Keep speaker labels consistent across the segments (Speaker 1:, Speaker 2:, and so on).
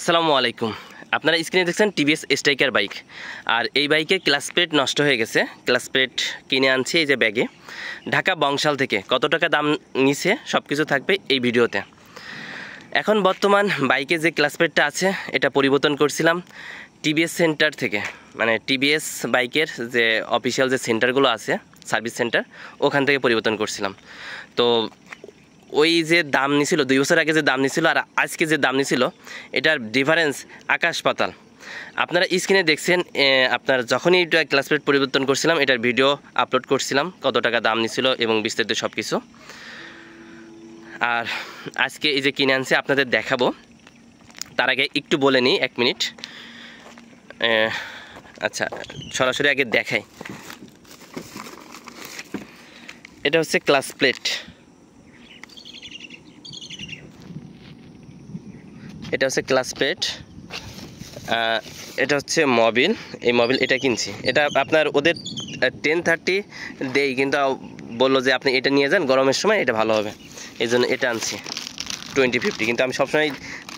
Speaker 1: আসসালামু আলাইকুম। আপনারা স্ক্রিনে দেখছেন টিভিএস স্ট্রাইকার বাইক। আর এই বাইকের ক্লাস প্লেট নষ্ট হয়ে গেছে। ক্লাস প্লেট কিনে আনছি এই যে ব্যাগে, ঢাকা বংশাল থেকে। কত টাকা দাম নিছে সব কিছু থাকবে এই ভিডিওতে। এখন বর্তমান বাইকে যে ক্লাস প্লেটটা আছে এটা পরিবর্তন করছিলাম টিভিএস সেন্টার থেকে, মানে টিভিএস বাইকের যে অফিসিয়াল যে সেন্টারগুলো আছে, সার্ভিস সেন্টার, ওখান থেকে পরিবর্তন করছিলাম। তো ওই যে দাম নিছিল 2 বছর আগে যে দাম নিছিল আর আজকে যে দাম নিছিল, এটার ডিফারেন্স আকাশ পাতাল। আপনারা স্ক্রিনে দেখছেন, আপনার যখনই এটা ক্লাস প্লেট পরিবর্তন করছিলাম এটার ভিডিও আপলোড করছিলাম, কত টাকা দাম নিছিল এবং বিস্তারিত সব কিছু। আর আজকে এই যে কিনে আনছে আপনাদের দেখাবো। তার আগে একটু বলে নিই 1 মিনিট। আচ্ছা, সরাসরি আগে দেখাই। এটা হচ্ছে ক্লাস প্লেট, এটা হচ্ছে ক্লাস প্লেট, এটা হচ্ছে মোবিল। এই মোবিল এটা কিনছি, এটা আপনার ওদের 1030 দেই, কিন্তু বললো যে আপনি এটা নিয়ে যান, গরমের সময় এটা ভালো হবে, এই জন্য এটা আনছি 2050, কিন্তু আমি সবসময়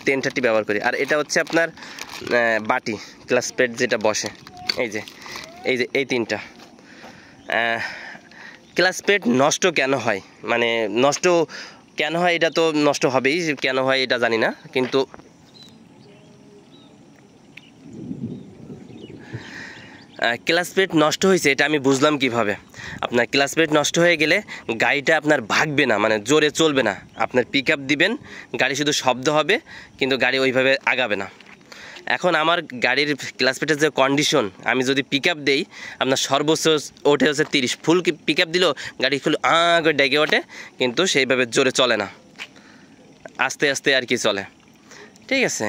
Speaker 1: 1030 ব্যবহার করি। আর এটা হচ্ছে আপনার বাটি ক্লাস প্লেট যেটা বসে, এই যে এই 3টা ক্লাস প্লেট নষ্ট কেন হয়, মানে নষ্ট কেন হয় এটা তো নষ্ট হবেই, কেন হয় এটা জানি না, কিন্তু ক্লাস প্লেট নষ্ট হয়েছে এটা আমি বুঝলাম কিভাবে। আপনার ক্লাস প্লেট নষ্ট হয়ে গেলে গাড়িটা আপনার ভাগবে না, মানে জোরে চলবে না। আপনার পিক আপ দিবেন, গাড়ি শুধু শব্দ হবে, কিন্তু গাড়ি ওইভাবে আগাবে না। এখন আমার গাড়ির ক্লাস প্লেটের যে কন্ডিশন, আমি যদি পিক আপ দিই, আপনার সর্বোচ্চ ওঠে হচ্ছে 30, ফুল পিক আপ দিলেও গাড়ি ফুল করে ডেকে ওঠে, কিন্তু সেইভাবে জোরে চলে না, আস্তে আস্তে আর কি চলে। ঠিক আছে,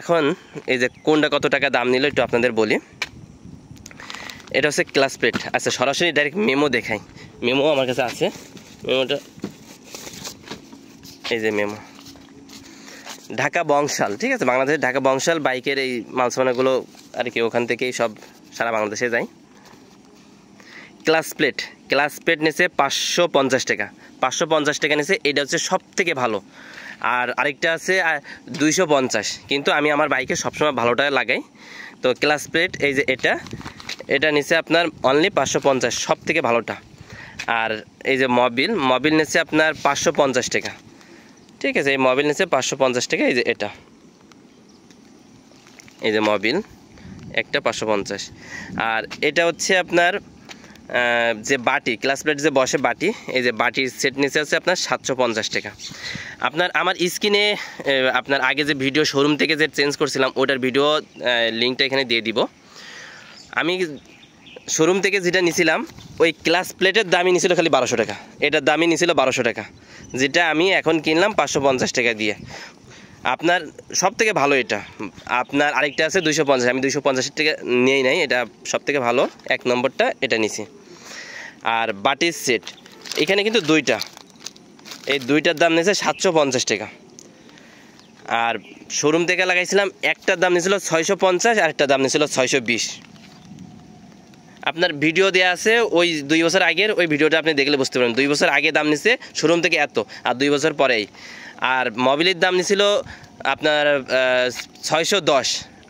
Speaker 1: এখন এই যে কোনটা কত টাকা দাম নিল একটু আপনাদের বলি। এটা হচ্ছে ক্লাস প্লেট। আচ্ছা, সরাসরি ডাইরেক্ট মেমো দেখাই। মেমো আমার কাছে আছে, মেমোটা এই যে মেমো, ঢাকা বংশাল। ঠিক আছে, বাংলাদেশের ঢাকা বংশাল বাইকের এই মালসামানাগুলো আর কি ওখান থেকেই সব সারা বাংলাদেশে যায়। ক্লাস প্লেট নিয়েছে 550 টাকা, 550 টাকা নিয়েছে। এটা হচ্ছে সব থেকে ভালো। আর আরেকটা আছে 250, কিন্তু আমি আমার বাইকে সবসময় ভালোটা লাগাই। তো ক্লাস প্লেট এই যে এটা নিচে আপনার অনলি 550, সব থেকে ভালোটা। আর এই যে মোবিল নিচে আপনার 550 টাকা। ঠিক আছে, এই মোবিল নিচে 550 টাকা। এই যে এই যে মোবিল একটা 550। আর এটা হচ্ছে আপনার যে বাটি ক্লাস প্লেট যে বসে বাটি, এই যে বাটির সেট নিচে আছে আপনার 750 টাকা। আপনার আমার স্ক্রিনে আপনার আগে যে ভিডিও শোরুম থেকে যে চেঞ্জ করছিলাম ওটার ভিডিও লিঙ্কটা এখানে দিয়ে দিব। আমি শোরুম থেকে যেটা নিয়েছিলাম ওই ক্লাস প্লেটের দামই নিয়েছিল খালি 1200 টাকা, এটার দামই নিয়েছিল 1200 টাকা, যেটা আমি এখন কিনলাম 550 টাকা দিয়ে। আপনার সব থেকে ভালো এটা। আপনার আরেকটা আছে 250, আমি 250 টাকা নিয়েই নাই, এটা সব থেকে ভালো, 1 নম্বরটা এটা নিছি। আর বাটির সেট এখানে কিন্তু 2টা, এই 2টার দাম নিয়েছে 750 টাকা। আর শোরুম থেকে লাগাইছিলাম একটার দাম নিয়েছিল 650, আর একটার দাম নিয়েছিল 620। আপনার ভিডিও দেওয়া আছে ওই 2 বছর আগের, ওই ভিডিওটা আপনি দেখলে বুঝতে পারেন 2 বছর আগে দাম নিছে শোরুম থেকে এত, আর 2 বছর পরেই। আর মোবিলের দাম নিছিল আপনার 610,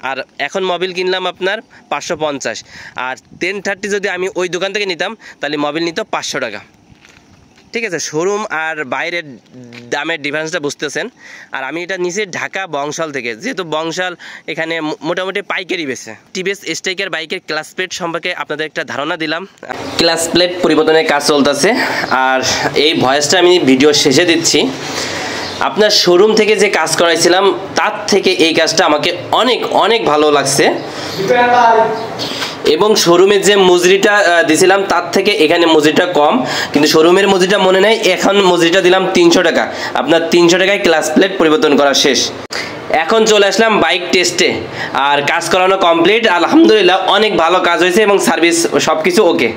Speaker 1: আর এখন মোবিল কিনলাম আপনার 550। আর 1030 যদি আমি ওই দোকান থেকে নিতাম তাহলে মোবিল নিত 500 টাকা। ঠিক আছে, শোরুম আর বাইরের দামের ডিফারেন্সটা বুঝতেছেন। আর আমি এটা নিচে ঢাকা বংশাল থেকে, যেহেতু বংশাল এখানে মোটামুটি পাইকারি বেছে। টিভিএস স্ট্রাইকার বাইকের ক্লাস প্লেট সম্পর্কে আপনাদের একটা ধারণা দিলাম। ক্লাস প্লেট পরিবর্তনের কাজ চলতেছে, আর এই ভয়েসটা আমি ভিডিও শেষে দিচ্ছি। আপনার শোরুম থেকে যে কাজ করাইছিলাম তার থেকে এই কাজটা আমাকে অনেক অনেক ভালো লাগছে, এবং শোরুমের যে মজুরিটা দিয়েছিলাম তার থেকে এখানে মজুরিটা কম, কিন্তু শোরুমের মজুরিটা মনে নেই। এখন মজুরিটা দিলাম 300 টাকা। আপনার 300 টাকায় ক্লাস প্লেট পরিবর্তন করা শেষ। এখন চলে আসলাম বাইক টেস্টে, আর কাজ করানো কমপ্লিট। আলহামদুলিল্লাহ অনেক ভালো কাজ হয়েছে এবং সার্ভিস সব কিছু ওকে।